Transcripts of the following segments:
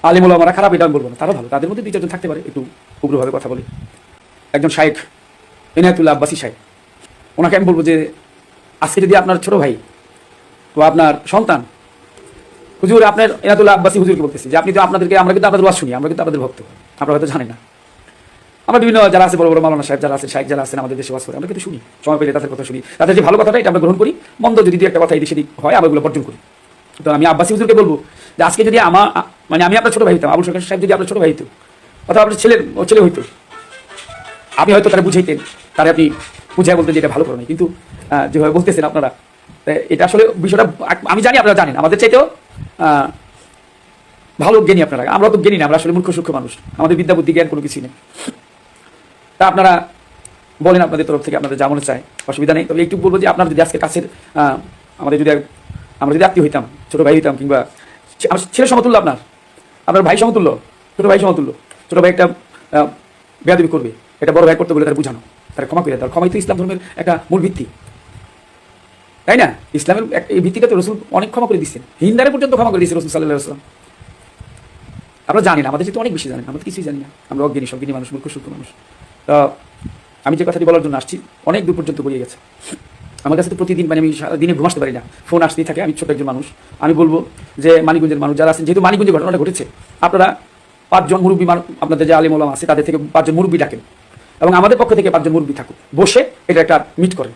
আলিম ওলামারা খারাপ এটা আমি বলবো না, তারা ভালো, তাদের মধ্যে 2-4 জন থাকতে পারে একটু উগ্রভাবে কথা বলে। একজন শাইখ ইনায়াতুল্লাহ আব্বাসী শাইখ, ওনাকে আমি বলবো যে আজকে যদি আপনার ছোট ভাই তো আপনার সন্তান হুজুর, আপনার ইনায়াতুল্লাহ আব্বাসী হুজুরকে বলতেছি যে আপনি তো আপনাদেরকে, আমরা কিন্তু আপনাদের ওয়াজ শুনি, আমরা কিন্তু আপনাদের ভক্ত, আপনারা হয়তো জানেন না। আমরা বিভিন্ন যারা আছে বড় বড় মাওলানা সাহেব যারা আছেন, শাইখ যারা আছেন আমাদের দেশে ওয়াজ করে, আমরা কিন্তু শুনি, সময় পেলে তাদের কথা শুনি, তাদের যে ভালো কথাটা এটা আমরা গ্রহণ করি, মন্দ যদি একটা কথা এদিক সেদিক হয় আমরা ওগুলো বর্জন করি। তো আমি আব্বাসী হুজুরকে বলবো যে আজকে যদি আমার মানে আমি আপনার ছোট ভাই হইতাম, আবুল সরকার সাহেব যদি আপনার ছোট ভাই হইতো অথবা আপনার ছেলে হইতো, আপনি হয়তো তারা বুঝাইতেন, তারা আপনি বুঝাই বলতেন যে এটা ভালো করে নাই, কিন্তু যেভাবে বলতেছেন আপনারা, এটা আসলে বিষয়টা আমি জানি আপনারা জানেন, আমাদের চাইতেও ভালো জ্ঞানী আপনারা, আমরা তো জ্ঞানী না, আমরা আসলে মূর্খ সূক্ষ্ম মানুষ, আমাদের বিদ্যা বুদ্ধি জ্ঞান কোনো কিছুই নেই। তা আপনারা বলেন আপনাদের তরফ থেকে আপনাদের যা মনে চায়, অসুবিধা নেই। তবে একটু বলবো যে আপনার যদি আজকে কাছের আমাদের যদি আমরা যদি আত্মীয় হইতাম, ছোটো ভাই হইতাম, কিংবা ছেলে সমতুল্য, আপনার ভাই সমতুল্য, ছোটো ভাই সমতুল্য, ছোটো ভাই একটা বেয়াদবি করবে, এটা বড় ভাই করতে বলে তার বুঝানো, তার ক্ষমা করে, তার ক্ষমাই তো ইসলাম ধর্মের একটা মূল ভিত্তি, তাই না? ইসলামের এই ভিত্তিটা তো রসুল অনেক ক্ষমা করে দিচ্ছেন, হিন্দারে পর্যন্ত ক্ষমা করে দিচ্ছে রসুল সাল্লাল্লাহু আলাইহি ওয়াসাল্লাম। আমরা জানি না, আমাদের যেহেতু অনেক বেশি জানেন, আমরা কিছুই জানি না, আমরা অজ্ঞানী সজ্ঞানী মানুষ, মূর্খ সূক্ষ্ম মানুষ। তো আমি যে কথাটি বলার জন্য আসছি অনেক দূর পর্যন্ত গড়িয়ে গেছে। আমার কাছে তো প্রতিদিন মানে আমি দিনে ঘুমাতে পারি না, ফোন আসতেই থাকে, আমি ছোট একজন মানুষ। আমি বলবো যে মানিকগঞ্জের মানুষ যারা আছেন, যেহেতু মানিকগঞ্জে ঘটনাটা ঘটেছে, আপনারা 5 জন মুরব্বী আপনাদের যে আলিম ওলামা আছে তাদের থেকে 5 জন মুরব্বী ডাকেন, এবং আমাদের পক্ষ থেকে 5 জন মুরব্বী থাকুক, বসে এটা একটা মিট করেন।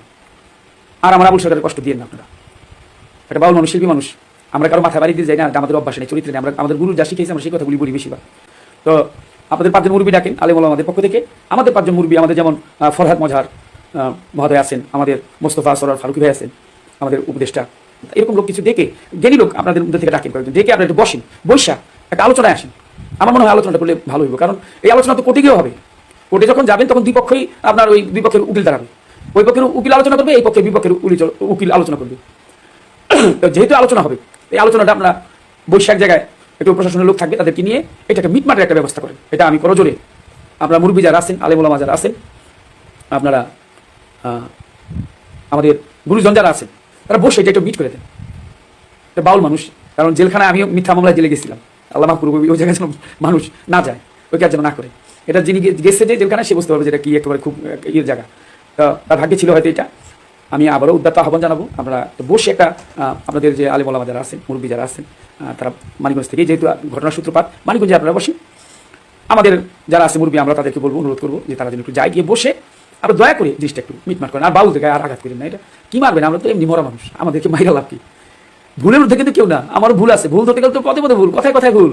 আর আমার আবুল সরকারের কষ্ট দিয়ে না, আপনারা একটা বাউল মানুষ, শিল্পী মানুষ, আমরা কারো মাথা বাড়ি দিয়ে যাই না, আমাদের অভ্যাস নেই, চরিত্র নেই, আমরা আমাদের গুরু যা শিখেছি আমরা সেই কথাগুলি বলি বেশিরভাগ। তো আপনাদের 5 জন মুরব্বী ডাকেন আলিম ওলামাদের পক্ষ থেকে, আমাদের 5 জন মুরব্বী, আমাদের যেমন ফরহাদ মজহার মহোদয় আছেন, আমাদের মোস্তফা সরোয়ার ফারুকি ভাই আছেন, আমাদের উপদেষ্টা, এরকম লোক কিছু ডেকে, জ্ঞানী লোক আপনাদের মধ্যে থেকে ডাকেন কয়েকজন, ডেকে আপনারা একটু বসেন, বৈশা একটা আলোচনায় আসেন। আমার মনে হয় আলোচনাটা করলে ভালো হইব, কারণ এই আলোচনা তো কোর্টে গিয়েও হবে, কোর্টে যখন যাবেন তখন 2 পক্ষই আপনার ওই 2 পক্ষের উকিল দাঁড়াবে, ওই পক্ষের উকিল আলোচনা করবে, এই পক্ষের বিপক্ষের উকিল আলোচনা করবে। তো যেহেতু আলোচনা হবে, এই আলোচনাটা আমরা বৈশা এক জায়গায় একটু প্রশাসনের লোক থাকবে, তাদেরকে নিয়ে এটাকে মিটমাটের একটা ব্যবস্থা করেন, এটা আমি করজোরে আপনারা মুরব্বী যারা আছেন, আলেম ওলামা যারা আছেন, আপনারা আমাদের গুরুজন যারা আছেন, তারা বসে এটা একটু মিট করে দেন। এটা বাউল মানুষ, কারণ জেলখানায় আমিও মিথ্যা মামলায় জেলে গেছিলাম, আল্লাহ মাফ করুক, ওই জায়গায় যেন মানুষ না যায়, ওই কাজ যেন না করে। এটা যিনি গেছে যে জেলখানায়, সে বুঝতে পারবে যেটা কি একেবারে খুব ইয়ের জায়গা। তার ভাগ্যে ছিল হয়তো এটা। আমি আবারও উদ্যত আহ্বান জানাবো, আমরা বসে একটা আপনাদের যে আলেম ওলামা যারা আছেন, মুরব্বী যারা আছেন, তারা মানিকগঞ্জ থেকে, যেহেতু ঘটনার সূত্রপাত মানিকগঞ্জে, আপনারা বসে আমাদের যারা আছে মুরব্বী, আমরা তাদেরকে বলবো, অনুরোধ করবো যে তারা যেন একটু যায়, গিয়ে বসে আপনারা দয়া করে জিনিসটা একটু মিটমাট করেন। আর বাউল থেকে আর আঘাত করেন না, এটা কি মারবেন, আমরা তো এমনি মরা মানুষ, আমাদেরকে মাইরা লাভ কি? ভুলের মধ্যে কিন্তু কেউ না, আমারও ভুল আছে, ভুল ধরতে গেলে তো পদে পদে ভুল, কথায় কথায় ভুল।